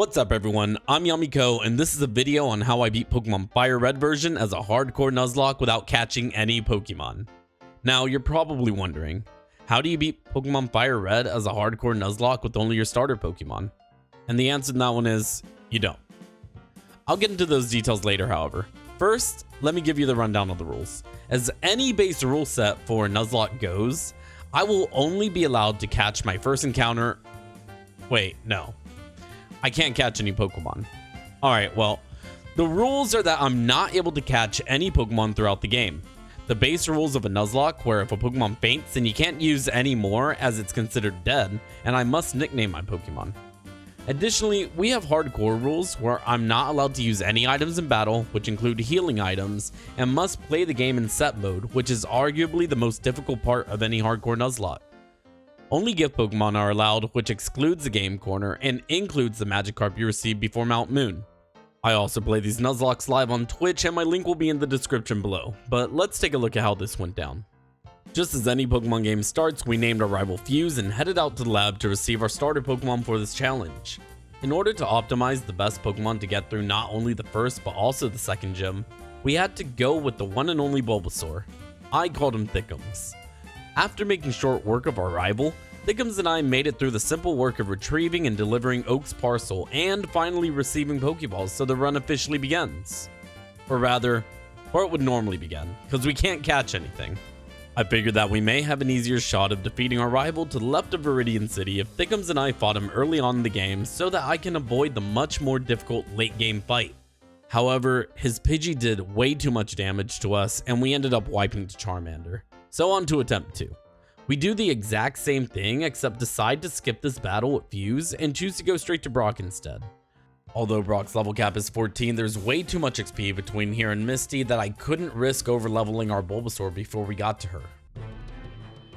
What's up everyone, I'm YamiK0h and this is a video on how I beat Pokemon FireRed version as a hardcore Nuzlocke without catching any Pokemon. Now you're probably wondering, how do you beat Pokemon FireRed as a hardcore Nuzlocke with only your starter Pokemon? And the answer to that one is, you don't. I'll get into those details later however. First, let me give you the rundown of the rules. As any base rule set for Nuzlocke goes, I will only be allowed to catch my first encounter. Wait, no. I can't catch any Pokemon. Alright, well, the rules are that I'm not able to catch any Pokemon throughout the game. The base rules of a Nuzlocke, where if a Pokemon faints, then you can't use any more as it's considered dead, and I must nickname my Pokemon. Additionally, we have hardcore rules where I'm not allowed to use any items in battle, which include healing items, and must play the game in set mode, which is arguably the most difficult part of any hardcore Nuzlocke. Only gift Pokemon are allowed, which excludes the game corner and includes the Magikarp you received before Mount Moon. I also play these Nuzlockes live on Twitch and my link will be in the description below, but let's take a look at how this went down. Just as any Pokemon game starts, we named our rival Fuse and headed out to the lab to receive our starter Pokemon for this challenge. In order to optimize the best Pokemon to get through not only the first but also the second gym, we had to go with the one and only Bulbasaur. I called him Thickums. After making short work of our rival, Thickums and I made it through the simple work of retrieving and delivering Oak's parcel and finally receiving Pokeballs so the run officially begins. Or rather, where it would normally begin, because we can't catch anything. I figured that we may have an easier shot of defeating our rival to the left of Viridian City if Thickums and I fought him early on in the game so that I can avoid the much more difficult late game fight. However, his Pidgey did way too much damage to us and we ended up wiping to Charmander. So on to attempt 2. We do the exact same thing except decide to skip this battle with Fuse and choose to go straight to Brock instead. Although Brock's level cap is 14, there's way too much XP between here and Misty that I couldn't risk over leveling our Bulbasaur before we got to her.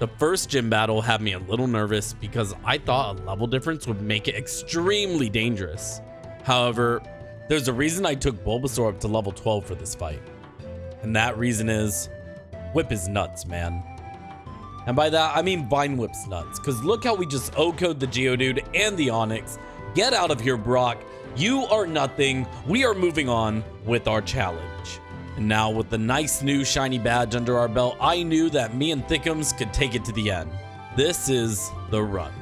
The first gym battle had me a little nervous because I thought a level difference would make it extremely dangerous. However, there's a reason I took Bulbasaur up to level 12 for this fight. And that reason is, Whip is nuts, man. And by that, I mean Vine Whip's nuts, because look how we just O-code the Geodude and the Onix. Get out of here, Brock. You are nothing. We are moving on with our challenge. And now with the nice new shiny badge under our belt, I knew that me and Thickums could take it to the end. This is the run.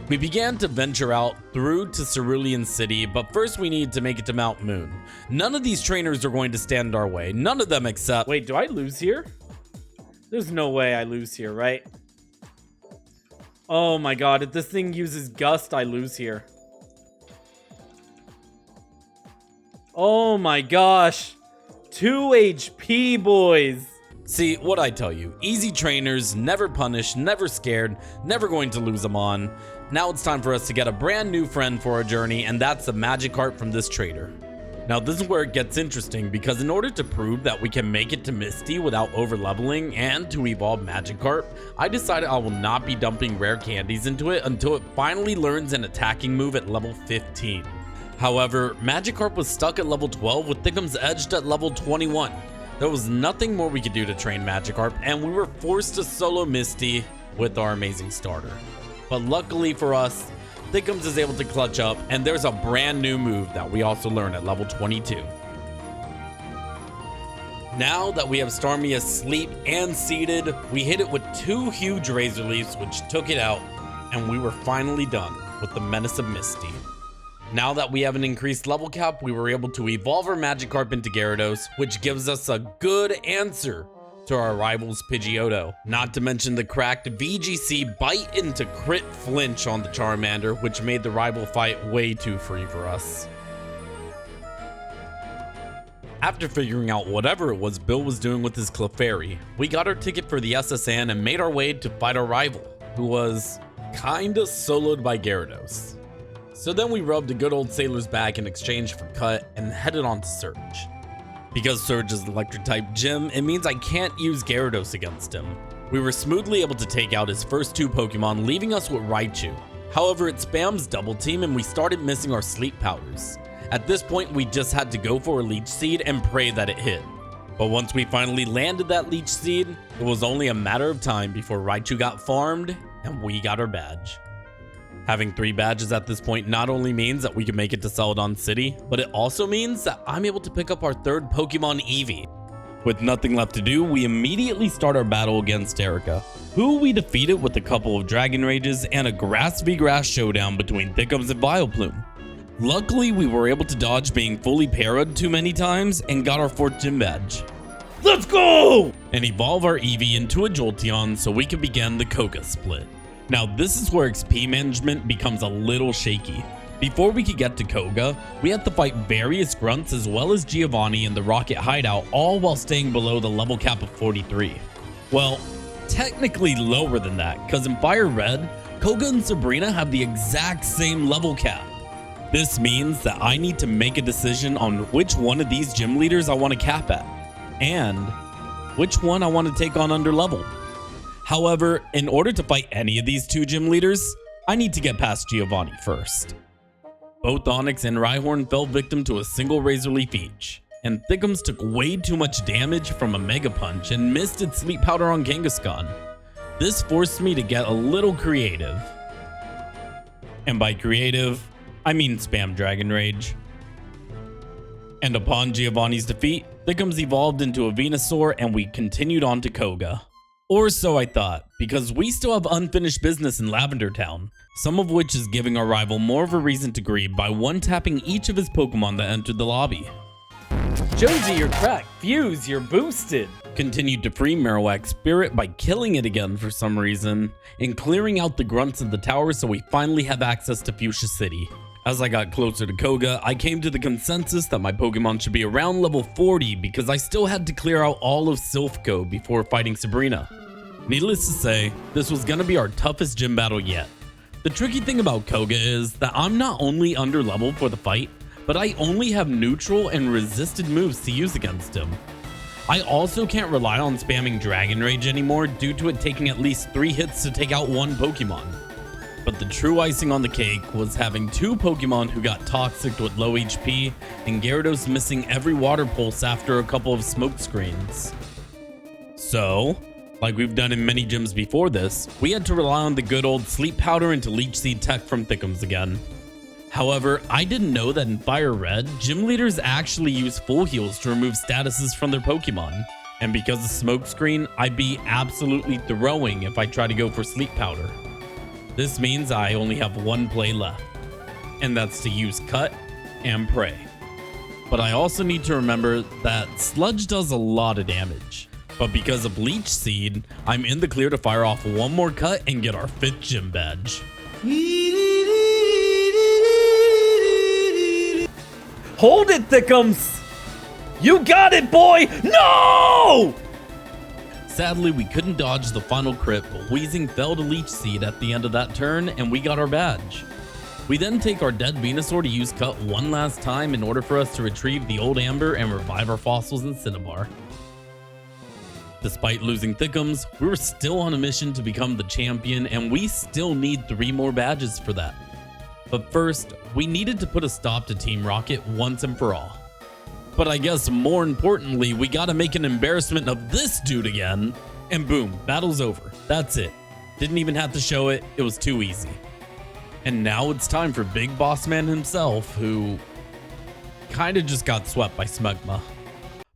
We began to venture out through to Cerulean City, but first we need to make it to Mount Moon. None of these trainers are going to stand our way. None of them except... Wait, do I lose here? There's no way I lose here, right? Oh my god, if this thing uses Gust, I lose here. Oh my gosh. 2 HP, boys. See, what I tell you, easy trainers, never punished, never scared, never going to lose them on. Now it's time for us to get a brand new friend for our journey, and that's the Magikarp from this trader. Now this is where it gets interesting, because in order to prove that we can make it to Misty without over leveling and to evolve Magikarp, I decided I will not be dumping rare candies into it until it finally learns an attacking move at level 15. However, Magikarp was stuck at level 12 with Thickums edged at level 21. There was nothing more we could do to train Magikarp, and we were forced to solo Misty with our amazing starter. But luckily for us, Thickums is able to clutch up, and there's a brand new move that we also learn at level 22. Now that we have Starmie asleep and seated, we hit it with 2 huge Razor Leafs which took it out, and we were finally done with the Menace of Misty. Now that we have an increased level cap, we were able to evolve our Magikarp into Gyarados, which gives us a good answer to our rival's Pidgeotto. Not to mention the cracked VGC bite into crit flinch on the Charmander, which made the rival fight way too free for us. After figuring out whatever it was Bill was doing with his Clefairy, we got our ticket for the SSN and made our way to fight our rival, who was kinda soloed by Gyarados. So then we rubbed a good old Sailor's back in exchange for Cut and headed on to Surge. Because Surge is an electric type gym, it means I can't use Gyarados against him. We were smoothly able to take out his first 2 Pokemon, leaving us with Raichu. However, it spams double team and we started missing our sleep powders. At this point, we just had to go for a Leech Seed and pray that it hit. But once we finally landed that Leech Seed, it was only a matter of time before Raichu got farmed and we got our badge. Having 3 badges at this point not only means that we can make it to Celadon City, but it also means that I'm able to pick up our 3rd Pokemon Eevee. With nothing left to do, we immediately start our battle against Erica, who we defeated with a couple of Dragon Rages and a Grass v Grass showdown between Thickums and Vileplume. Luckily, we were able to dodge being fully parried too many times and got our 4th gym badge. Let's go! And evolve our Eevee into a Jolteon so we can begin the Koga split. Now this is where XP management becomes a little shaky. Before we could get to Koga, we had to fight various grunts as well as Giovanni in the Rocket Hideout, all while staying below the level cap of 43. Well, technically lower than that, because in FireRed, Koga and Sabrina have the exact same level cap. This means that I need to make a decision on which one of these gym leaders I want to cap at, and which one I want to take on under level. However, in order to fight any of these 2 gym leaders, I need to get past Giovanni first. Both Onix and Rhyhorn fell victim to a single Razor Leaf each, and Thickums took way too much damage from a Mega Punch and missed its Sleep Powder on Kangaskhan. This forced me to get a little creative. And by creative, I mean spam Dragon Rage. And upon Giovanni's defeat, Thickums evolved into a Venusaur and we continued on to Koga. Or so I thought, because we still have unfinished business in Lavender Town, some of which is giving our rival more of a reason to grieve by one-tapping each of his Pokemon that entered the lobby. Jonesy, you're cracked. Fuse, you're boosted. Continued to free Marowak's spirit by killing it again for some reason, and clearing out the grunts of the tower so we finally have access to Fuchsia City. As I got closer to Koga, I came to the consensus that my Pokemon should be around level 40 because I still had to clear out all of Silphco before fighting Sabrina. Needless to say, this was gonna be our toughest gym battle yet. The tricky thing about Koga is that I'm not only under level for the fight, but I only have neutral and resisted moves to use against him. I also can't rely on spamming Dragon Rage anymore due to it taking at least 3 hits to take out 1 Pokemon. But the true icing on the cake was having 2 Pokemon who got toxic with low HP and Gyarados missing every water pulse after a couple of smoke screens. So, like we've done in many gyms before this, we had to rely on the good old Sleep Powder into Leech Seed tech from Thickums again. However, I didn't know that in FireRed, gym leaders actually use full heals to remove statuses from their Pokemon. And because of Smokescreen, I'd be absolutely throwing if I try to go for Sleep Powder. This means I only have 1 play left, and that's to use Cut and Pray. But I also need to remember that Sludge does a lot of damage. But because of Leech Seed, I'm in the clear to fire off 1 more cut and get our 5th gym badge. Hold it, Thickums! You got it, boy! No! Sadly, we couldn't dodge the final crit, but Weezing fell to Leech Seed at the end of that turn and we got our badge. We then take our dead Venusaur to use Cut one last time in order for us to retrieve the old Amber and revive our fossils in Cinnabar. Despite losing Thickums, we were still on a mission to become the champion and we still need 3 more badges for that. But first, we needed to put a stop to Team Rocket once and for all. But I guess more importantly, we gotta make an embarrassment of this dude again, and boom, battle's over. That's it. Didn't even have to show it, it was too easy. And now it's time for Big Boss Man himself, who kinda just got swept by Smegma.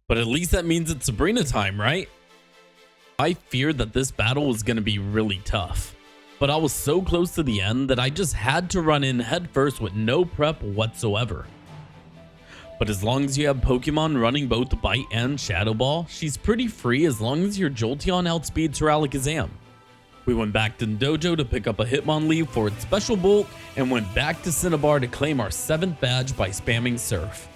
But at least that means it's Sabrina time, right? I feared that this battle was going to be really tough, but I was so close to the end that I just had to run in headfirst with no prep whatsoever. But as long as you have Pokemon running both Bite and Shadow Ball, she's pretty free as long as your Jolteon outspeeds her Alakazam. We went back to the dojo to pick up a Hitmonlee for its special bulk and went back to Cinnabar to claim our 7th badge by spamming Surf.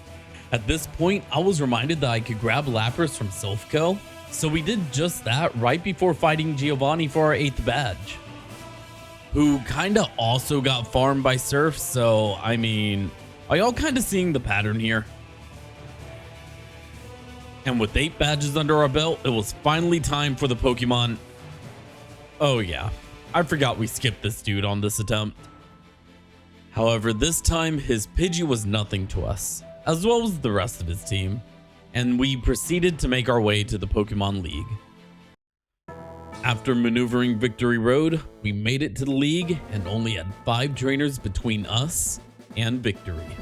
At this point, I was reminded that I could grab Lapras from Silphco, so we did just that right before fighting Giovanni for our 8th badge, who kinda also got farmed by Surf, so I mean, are y'all kinda seeing the pattern here? And with 8 badges under our belt, it was finally time for the Pokemon. Oh yeah, I forgot we skipped this dude on this attempt. However, this time his Pidgey was nothing to us, as well as the rest of his team, and we proceeded to make our way to the Pokemon League. After maneuvering Victory Road, we made it to the league and only had 5 trainers between us and victory.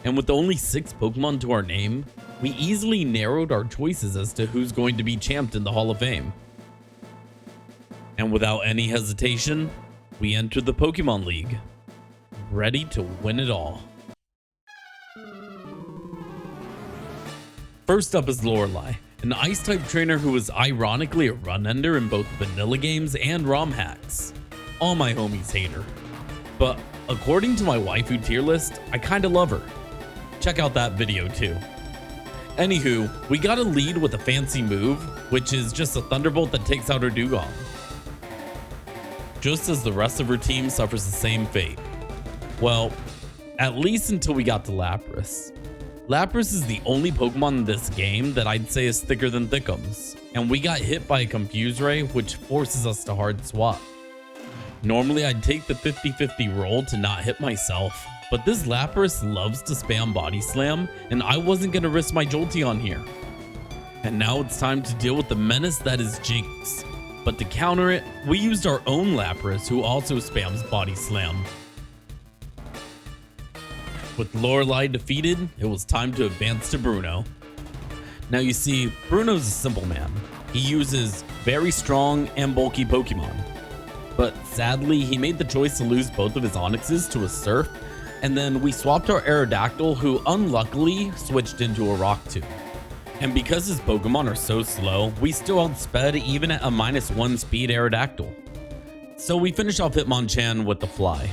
And with only 6 Pokemon to our name, we easily narrowed our choices as to who's going to be champed in the Hall of Fame. And without any hesitation, we entered the Pokemon League, ready to win it all. First up is Lorelei, an Ice-type trainer who is ironically a run-ender in both vanilla games and ROM hacks. All my homies hate her. But according to my waifu tier list, I kinda love her. Check out that video too. Anywho, we got a lead with a fancy move, which is just a Thunderbolt that takes out her Dugong. Just as the rest of her team suffers the same fate. Well, at least until we got to Lapras. Lapras is the only Pokemon in this game that I'd say is thicker than Thickums, and we got hit by a Confuse Ray, which forces us to hard swap. Normally I'd take the 50-50 roll to not hit myself, but this Lapras loves to spam Body Slam, and I wasn't going to risk my Jolteon here. And now it's time to deal with the menace that is Jinx. But to counter it, we used our own Lapras, who also spams Body Slam. With Lorelei defeated, it was time to advance to Bruno. Now you see, Bruno's a simple man. He uses very strong and bulky Pokemon. But sadly, he made the choice to lose both of his Onixes to a Surf, and then we swapped our Aerodactyl, who unluckily switched into a Rock Tomb. And because his Pokemon are so slow, we still outsped even at a -1 speed Aerodactyl. So we finish off Hitmonchan with the Fly,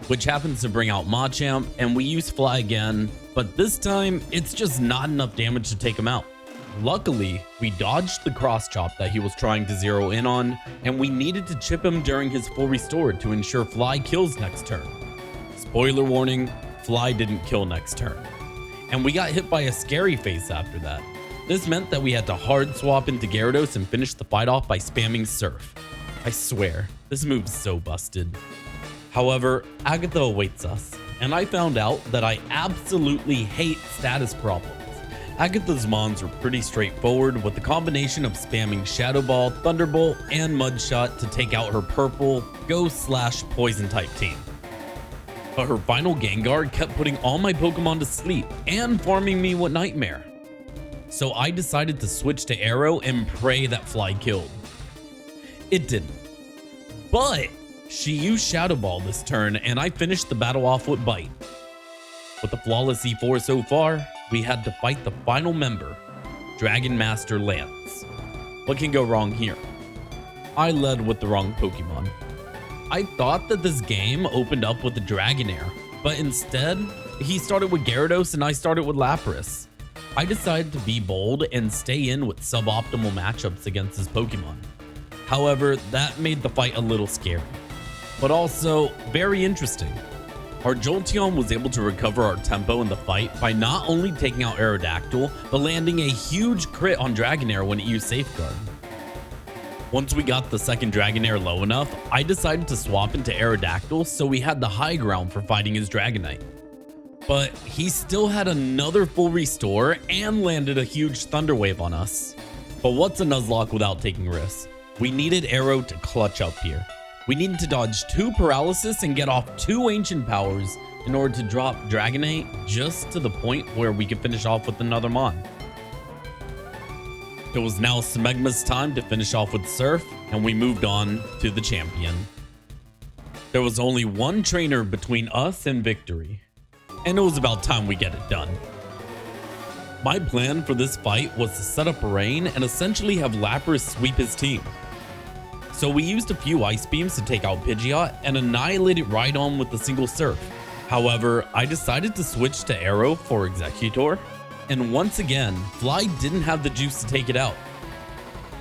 which happens to bring out Machamp, and we use Fly again, but this time it's just not enough damage to take him out. Luckily, we dodged the Cross Chop that he was trying to zero in on, and we needed to chip him during his full restore to ensure Fly kills next turn. Spoiler warning, Fly didn't kill next turn. And we got hit by a Scary Face after that. This meant that we had to hard swap into Gyarados and finish the fight off by spamming Surf. I swear, this move's so busted. However, Agatha awaits us, and I found out that I absolutely hate status problems. Agatha's mons were pretty straightforward, with the combination of spamming Shadow Ball, Thunderbolt, and Mudshot to take out her purple, Ghost/Poison type team. But her final Gengar kept putting all my Pokemon to sleep and farming me with Nightmare. So I decided to switch to Arrow and pray that Fly killed. It didn't. But she used Shadow Ball this turn, and I finished the battle off with Bite. With a flawless E4 so far, we had to fight the final member, Dragon Master Lance. What can go wrong here? I led with the wrong Pokemon. I thought that this game opened up with the Dragonair, but instead, he started with Gyarados and I started with Lapras. I decided to be bold and stay in with suboptimal matchups against his Pokemon. However, that made the fight a little scary, but also very interesting. Our Jolteon was able to recover our tempo in the fight by not only taking out Aerodactyl, but landing a huge crit on Dragonair when it used Safeguard. Once we got the second Dragonair low enough, I decided to swap into Aerodactyl so we had the high ground for fighting his Dragonite. But he still had another full restore and landed a huge Thunder Wave on us. But what's a Nuzlocke without taking risks? We needed Arrow to clutch up here. We needed to dodge 2 Paralysis and get off 2 Ancient Powers in order to drop Dragonite just to the point where we could finish off with another Mon. It was now Smegma's time to finish off with Surf, and we moved on to the champion. There was only one trainer between us and victory, and it was about time we get it done. My plan for this fight was to set up a rain and essentially have Lapras sweep his team. So we used a few Ice Beams to take out Pidgeot and annihilated Rhydon with a single Surf. However, I decided to switch to Arrow for Executor, and once again, Fly didn't have the juice to take it out.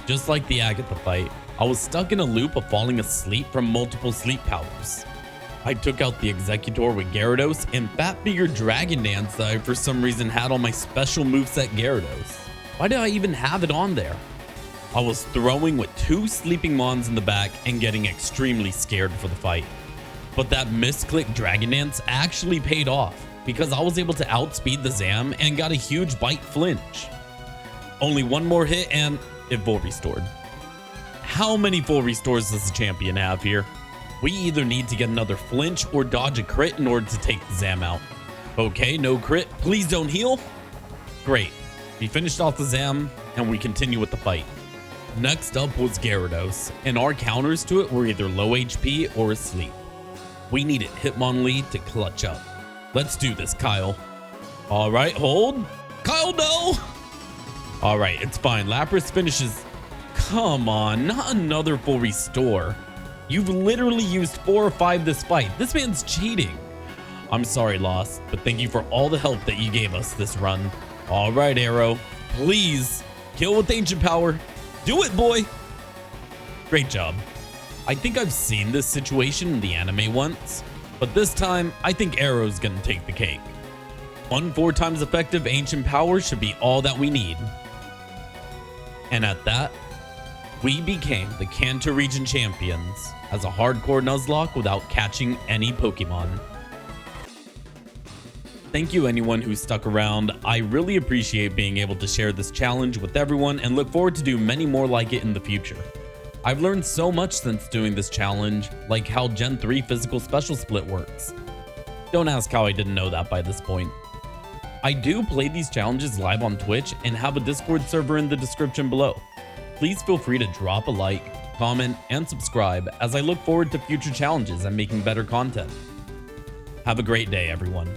Just like the Agatha fight, I was stuck in a loop of falling asleep from multiple sleep powers. I took out the Executor with Gyarados and fat-fingered Dragon Dance that I for some reason had on my special moveset Gyarados. Why did I even have it on there? I was throwing with 2 sleeping Mons in the back and getting extremely scared for the fight. But that misclick Dragon Dance actually paid off, because I was able to outspeed the Zam and got a huge Bite flinch. Only one more hit and it full restored. How many full restores does the champion have here? We either need to get another flinch or dodge a crit in order to take the Zam out. Okay, no crit. Please don't heal. Great. We finished off the Zam and we continue with the fight. Next up was Gyarados, and our counters to it were either low HP or asleep. We needed Hitmonlee to clutch up. Let's do this, Kyle. All right, hold. Kyle, no. All right, it's fine. Lapras finishes. Come on, not another full restore. You've literally used 4 or 5 this fight. This man's cheating. I'm sorry, Lost, but thank you for all the help that you gave us this run. All right, Arrow, please kill with ancient power. Do it, boy. Great job. I think I've seen this situation in the anime once, but this time I think Arrow's gonna take the cake. 1 4 times effective ancient power should be all that we need. And at that, we became the Kanto region champions as a hardcore Nuzlocke without catching any Pokemon. Thank you anyone who stuck around. I really appreciate being able to share this challenge with everyone and look forward to do many more like it in the future. I've learned so much since doing this challenge, like how Gen 3 physical special split works. Don't ask how I didn't know that by this point. I do play these challenges live on Twitch and have a Discord server in the description below. Please feel free to drop a like, comment, and subscribe as I look forward to future challenges and making better content. Have a great day, everyone.